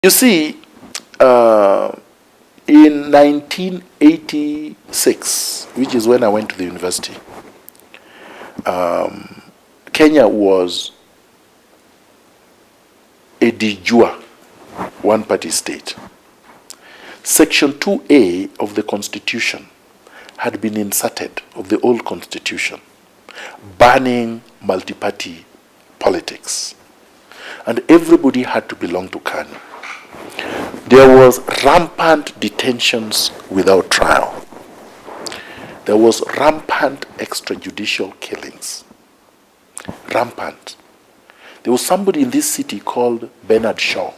You see, in 1986, which is when I went to the university, Kenya was a de jure one-party state. Section 2A of the Constitution had been inserted, of the old Constitution, banning multi-party politics. And everybody had to belong to KANU. There was rampant detentions without trial. There was rampant extrajudicial killings. Rampant. There was somebody in this city called Bernard Shaw.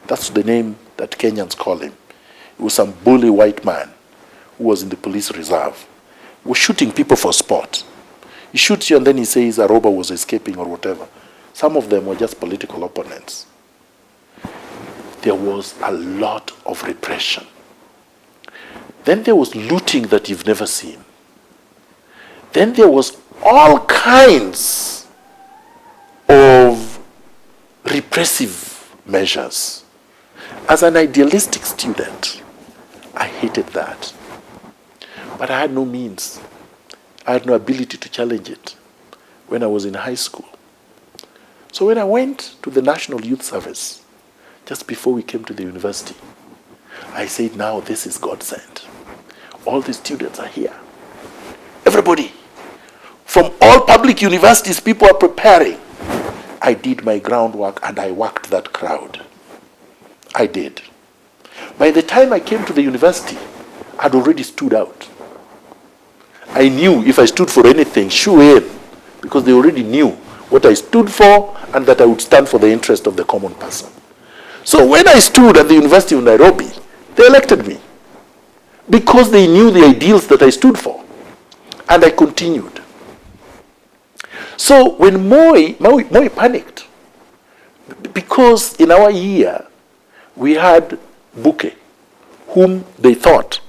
That's the name that Kenyans call him. He was some bully white man who was in the police reserve. He was shooting people for sport. He shoots you and then he says a robber was escaping or whatever. Some of them were just political opponents. There was a lot of repression. Then there was looting that you've never seen. Then there was all kinds of repressive measures. As an idealistic student, I hated that. But I had no means. I had no ability to challenge it when I was in high school. So when I went to the National Youth Service, just before we came to the university, I said, now this is God sent. All the students are here. Everybody. From all public universities, people are preparing. I did my groundwork and I worked that crowd. I did. By the time I came to the university, I'd already stood out. I knew if I stood for anything, shoe in, because they already knew what I stood for and that I would stand for the interest of the common person. So when I stood at the University of Nairobi, they elected me because they knew the ideals that I stood for. And I continued. So when Moi panicked, because in our year, we had Buke, whom they thought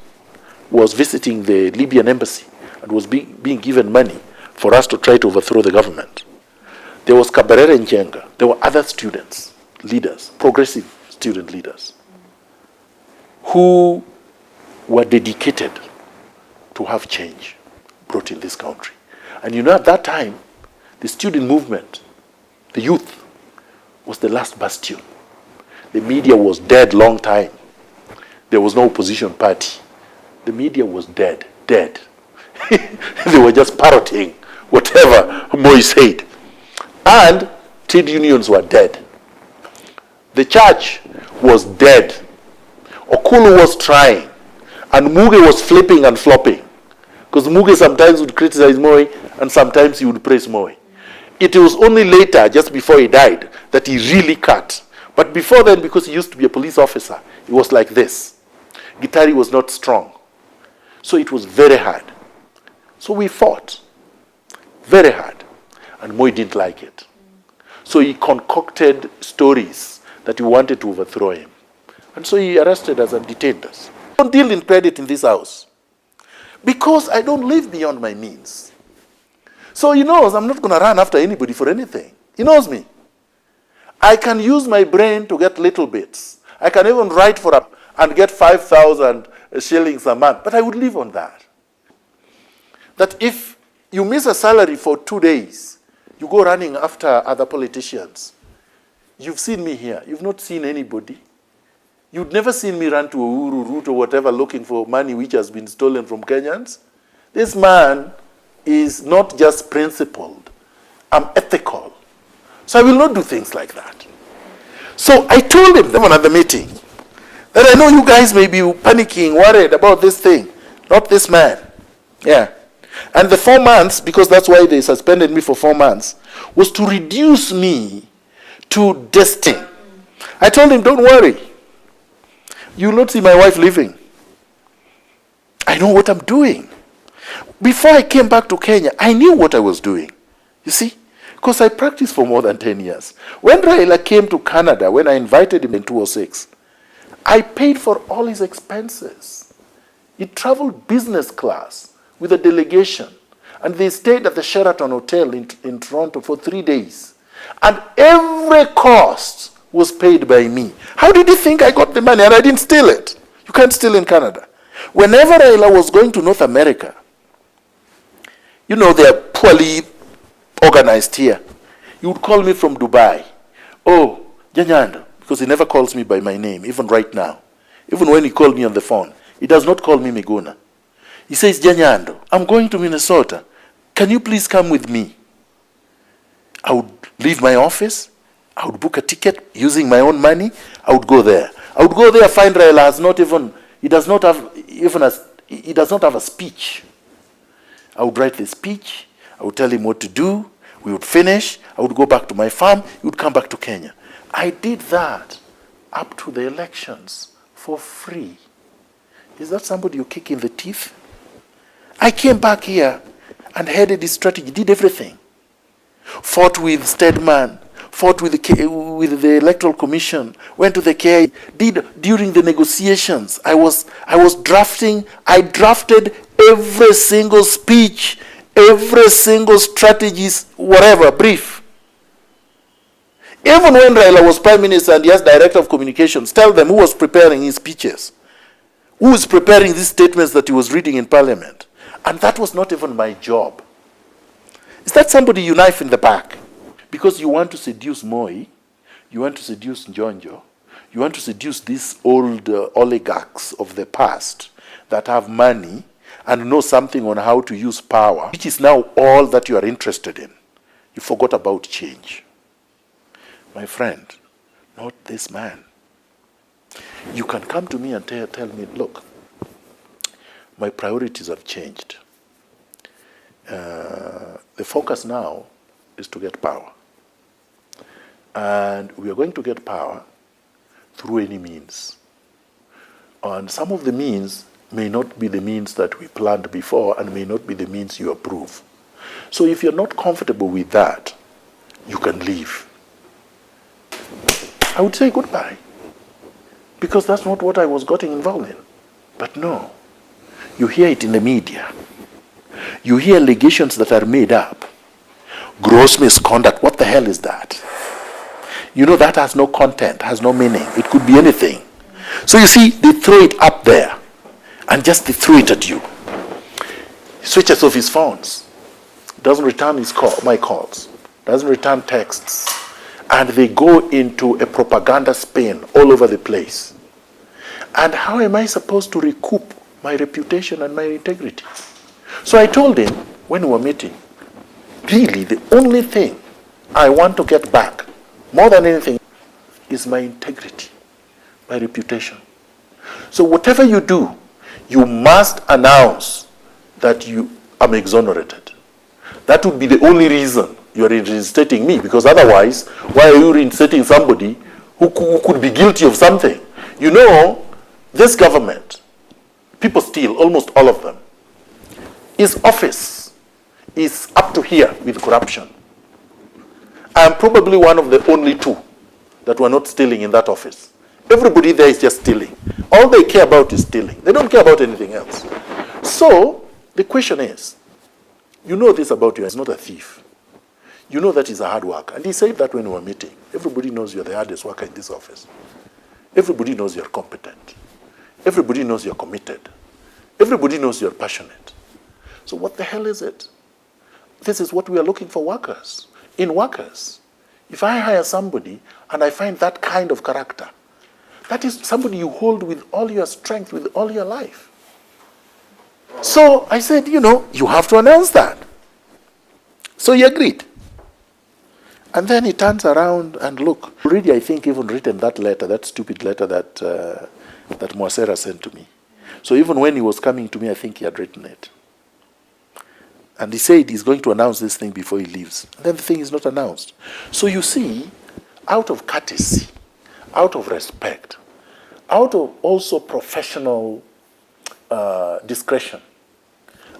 was visiting the Libyan embassy and was being given money for us to try to overthrow the government. There was Kabarere Njenga. There were other students, leaders, progressive student leaders, who were dedicated to have change brought in this country. And you know, at that time, the student movement, the youth, was the last bastion. The media was dead long time. There was no opposition party. The media was dead. They were just parroting whatever Moi said. And trade unions were dead. The church was dead. Okulu was trying. And Muge was flipping and flopping. Because Muge sometimes would criticize Moi and sometimes he would praise Moi. It was only later, just before he died, that he really cut. But before then, because he used to be a police officer, it was like this. Gitari was not strong. So it was very hard. So we fought very hard. And Moi didn't like it. So he concocted stories that he wanted to overthrow him. And so he arrested us and detained us. I don't deal in credit in this house. Because I don't live beyond my means. So he knows I'm not going to run after anybody for anything. He knows me. I can use my brain to get little bits. I can even write for and get 5,000 shillings a month. But I would live on that. That if you miss a salary for 2 days, you go running after other politicians. You've seen me here. You've not seen anybody. You'd never seen me run to Uhuru route or whatever looking for money which has been stolen from Kenyans. This man is not just principled. I'm ethical. So I will not do things like that. So I told him at the meeting that I know you guys may be panicking, worried about this thing. Not this man. Yeah. And the 4 months, because that's why they suspended me for 4 months, was to reduce me to destiny. I told him, don't worry. You will not see my wife living. I know what I'm doing. Before I came back to Kenya, I knew what I was doing. You see? Because I practiced for more than 10 years. When Raila came to Canada, when I invited him in 2006, I paid for all his expenses. He traveled business class with a delegation. And they stayed at the Sheraton Hotel in Toronto for 3 days. And every cost was paid by me. How did you think I got the money? And I didn't steal it. You can't steal in Canada. Whenever Raila was going to North America, you know, they're poorly organized here. He would call me from Dubai. Oh, Janyando, because he never calls me by my name, even right now. Even when he called me on the phone, he does not call me Miguna. He says, Janyando, I'm going to Minnesota. Can you please come with me? I would leave my office. I would book a ticket using my own money. I would go there. I would go there, find Raila has not even, he does not have a speech. I would write the speech. I would tell him what to do. We would finish. I would go back to my farm. He would come back to Kenya. I did that up to the elections for free. Is that somebody you kick in the teeth? I came back here and headed this strategy, did everything. Fought with Stedman, fought with the Electoral Commission, went to the KI, did during the negotiations. I was drafting, I drafted every single speech, every single strategies, whatever, brief. Even when Raila was Prime Minister and he has Director of Communications, tell them who was preparing his speeches, who was preparing these statements that he was reading in Parliament. And that was not even my job. Is that somebody you knife in the back? Because you want to seduce Moi, you want to seduce Njonjo, you want to seduce these old oligarchs of the past that have money and know something on how to use power, which is now all that you are interested in. You forgot about change. My friend, not this man. You can come to me and tell me, look, my priorities have changed. The focus now is to get power. And we are going to get power through any means. And some of the means may not be the means that we planned before and may not be the means you approve. So if you're not comfortable with that, you can leave. I would say goodbye. Because that's not what I was getting involved in. But no, you hear it in the media. You hear allegations that are made up. Gross misconduct, what the hell is that? You know that has no content, has no meaning. It could be anything. So you see, they throw it up there and just they throw it at you. He switches off his phones. Doesn't return my calls. Doesn't return texts. And they go into a propaganda spin all over the place. And how am I supposed to recoup my reputation and my integrity? So I told him when we were meeting, really the only thing I want to get back, more than anything, is my integrity, my reputation. So whatever you do, you must announce that you am exonerated. That would be the only reason you are reinstating me, because otherwise, why are you reinstating somebody who could be guilty of something? You know, this government, people steal, almost all of them. His office is up to here with corruption. I am probably one of the only two that were not stealing in that office. Everybody there is just stealing. All they care about is stealing. They don't care about anything else. So, the question is, you know this about you, he's not a thief. You know that he's a hard worker. And he said that when we were meeting. Everybody knows you're the hardest worker in this office. Everybody knows you're competent. Everybody knows you're committed. Everybody knows you're passionate. So what the hell is it? This is what we are looking for workers. In workers, if I hire somebody and I find that kind of character, that is somebody you hold with all your strength, with all your life. So I said, you know, you have to announce that. So he agreed. And then he turns around and look, already I think even written that letter, that stupid letter that Mwasera sent to me. So even when he was coming to me, I think he had written it. And he said he's going to announce this thing before he leaves. And then the thing is not announced. So you see, out of courtesy, out of respect, out of also professional discretion,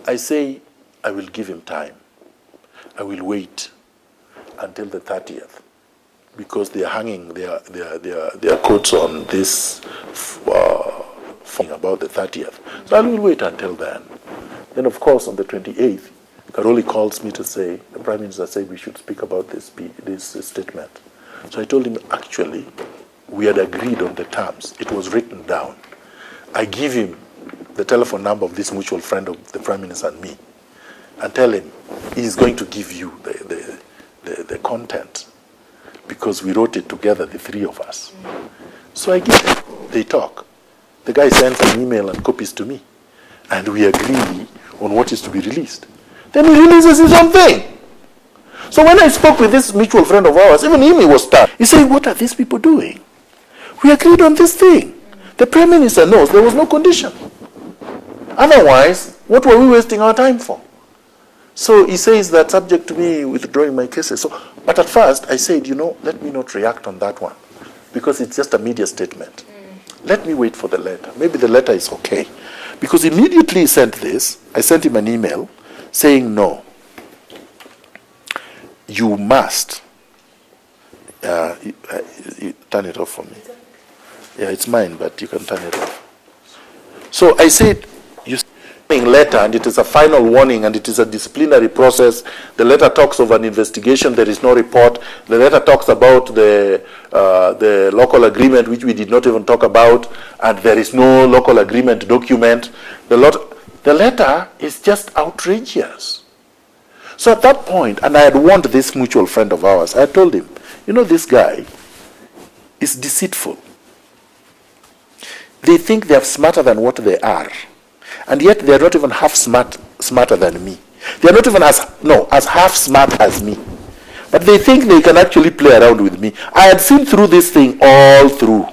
I say I will give him time. I will wait until the 30th, because they are hanging their coats on this thing about the 30th. So I will wait until then. Then, of course, on the 28th, Karoli calls me to say, the Prime Minister said we should speak about this statement. So I told him, actually, we had agreed on the terms. It was written down. I give him the telephone number of this mutual friend of the Prime Minister and me, and tell him he's going to give you the content, because we wrote it together, the three of us. So I give him. They talk. The guy sends an email and copies to me, and we agree on what is to be released. Then he releases his own thing. So when I spoke with this mutual friend of ours, even him, he was stunned. He said, what are these people doing? We agreed on this thing. The Prime Minister knows there was no condition. Otherwise, what were we wasting our time for? So he says that subject to me withdrawing my cases. So, but at first I said, let me not react on that one, because it's just a media statement. Let me wait for the letter. Maybe the letter is okay. Because immediately he sent this, I sent him an email saying, no, you must. You turn it off for me. Yeah, it's mine, but you can turn it off. So I said, you letter, and it is a final warning, and it is a disciplinary process. The letter talks of an investigation. There is no report. The letter talks about the local agreement, which we did not even talk about, and there is no local agreement document. The letter is just outrageous. So at that point, and I had warned this mutual friend of ours, I told him, this guy is deceitful. They think they are smarter than what they are. And yet they are not even half smarter than me. They are not even as half smart as me. But they think they can actually play around with me. I had seen through this thing all through.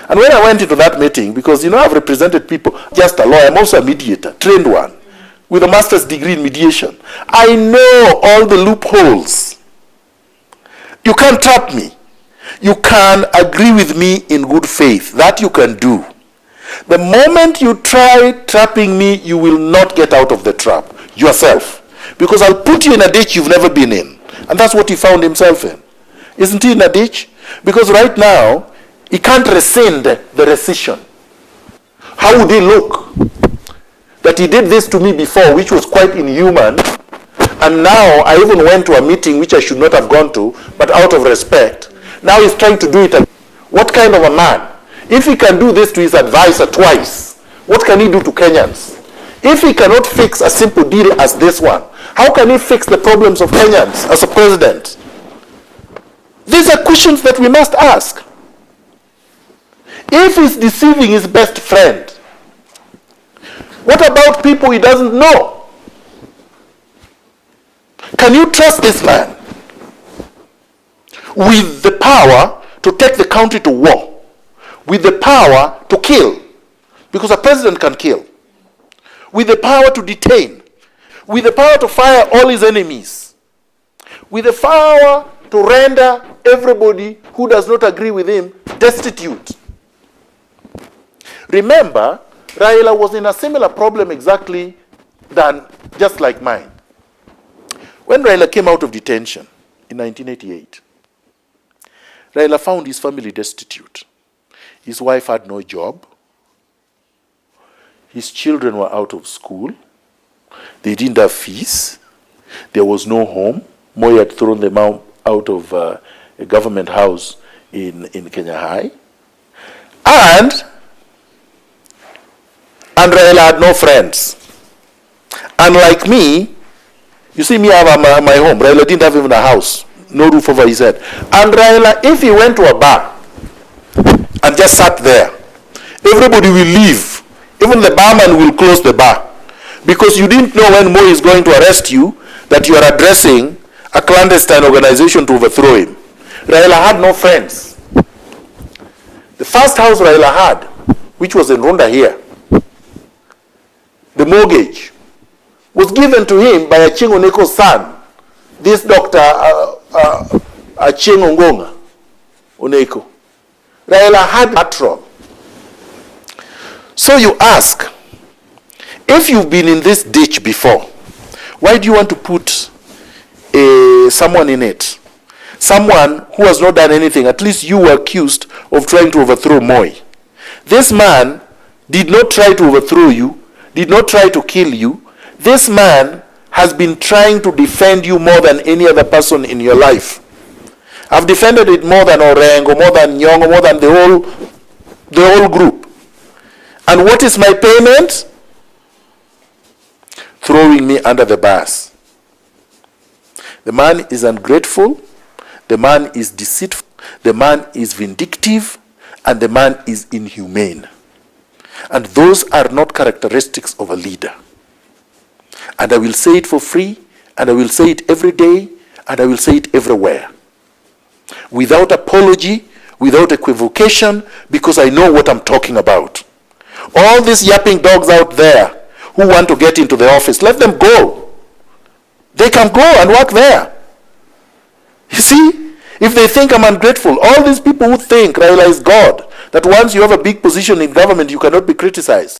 And when I went into that meeting, because I've represented people, just a lawyer, I'm also a mediator, trained one, with a master's degree in mediation. I know all the loopholes. You can't trap me. You can agree with me in good faith. That you can do. The moment you try trapping me, you will not get out of the trap yourself. Because I'll put you in a ditch you've never been in. And that's what he found himself in. Isn't he in a ditch? Because right now, he can't rescind the rescission. How would he look? That he did this to me before, which was quite inhuman. And now, I even went to a meeting which I should not have gone to, but out of respect. Now he's trying to do it again. What kind of a man? If he can do this to his advisor twice, what can he do to Kenyans? If he cannot fix a simple deal as this one, how can he fix the problems of Kenyans as a president? These are questions that we must ask. If he's deceiving his best friend, what about people he doesn't know? Can you trust this man with the power to take the country to war? With the power to kill, because a president can kill. With the power to detain. With the power to fire all his enemies. With the power to render everybody who does not agree with him destitute. Remember, Raila was in a similar problem exactly just like mine. When Raila came out of detention in 1988, Raila found his family destitute. His wife had no job. His children were out of school. They didn't have fees. There was no home. Moi had thrown them out of a government house in Kenya High. And Raila had no friends. Unlike me, you see me, I have my home. Raila didn't have even a house. No roof over his head. And Raila, if he went to a bar and just sat there, everybody will leave. Even the barman will close the bar. Because you didn't know when Moi is going to arrest you that you are addressing a clandestine organization to overthrow him. Raila had no friends. The first house Raila had, which was in Runda here, the mortgage, was given to him by Achingo Neko's son, this Dr. Achingo Ngonga Oneko. Raila had patrol. So you ask, if you've been in this ditch before, why do you want to put someone in it? Someone who has not done anything. At least you were accused of trying to overthrow Moi. This man did not try to overthrow you, did not try to kill you. This man has been trying to defend you more than any other person in your life. I've defended it more than Orengo, more than Nyongo, more than the whole group. And what is my payment? Throwing me under the bus. The man is ungrateful, the man is deceitful, the man is vindictive, and the man is inhumane. And those are not characteristics of a leader. And I will say it for free, and I will say it every day, and I will say it everywhere. Without apology, without equivocation, because I know what I'm talking about. All these yapping dogs out there who want to get into the office, let them go. They can go and work there. You see, if they think I'm ungrateful, all these people who think Raila is God, that once you have a big position in government, you cannot be criticized.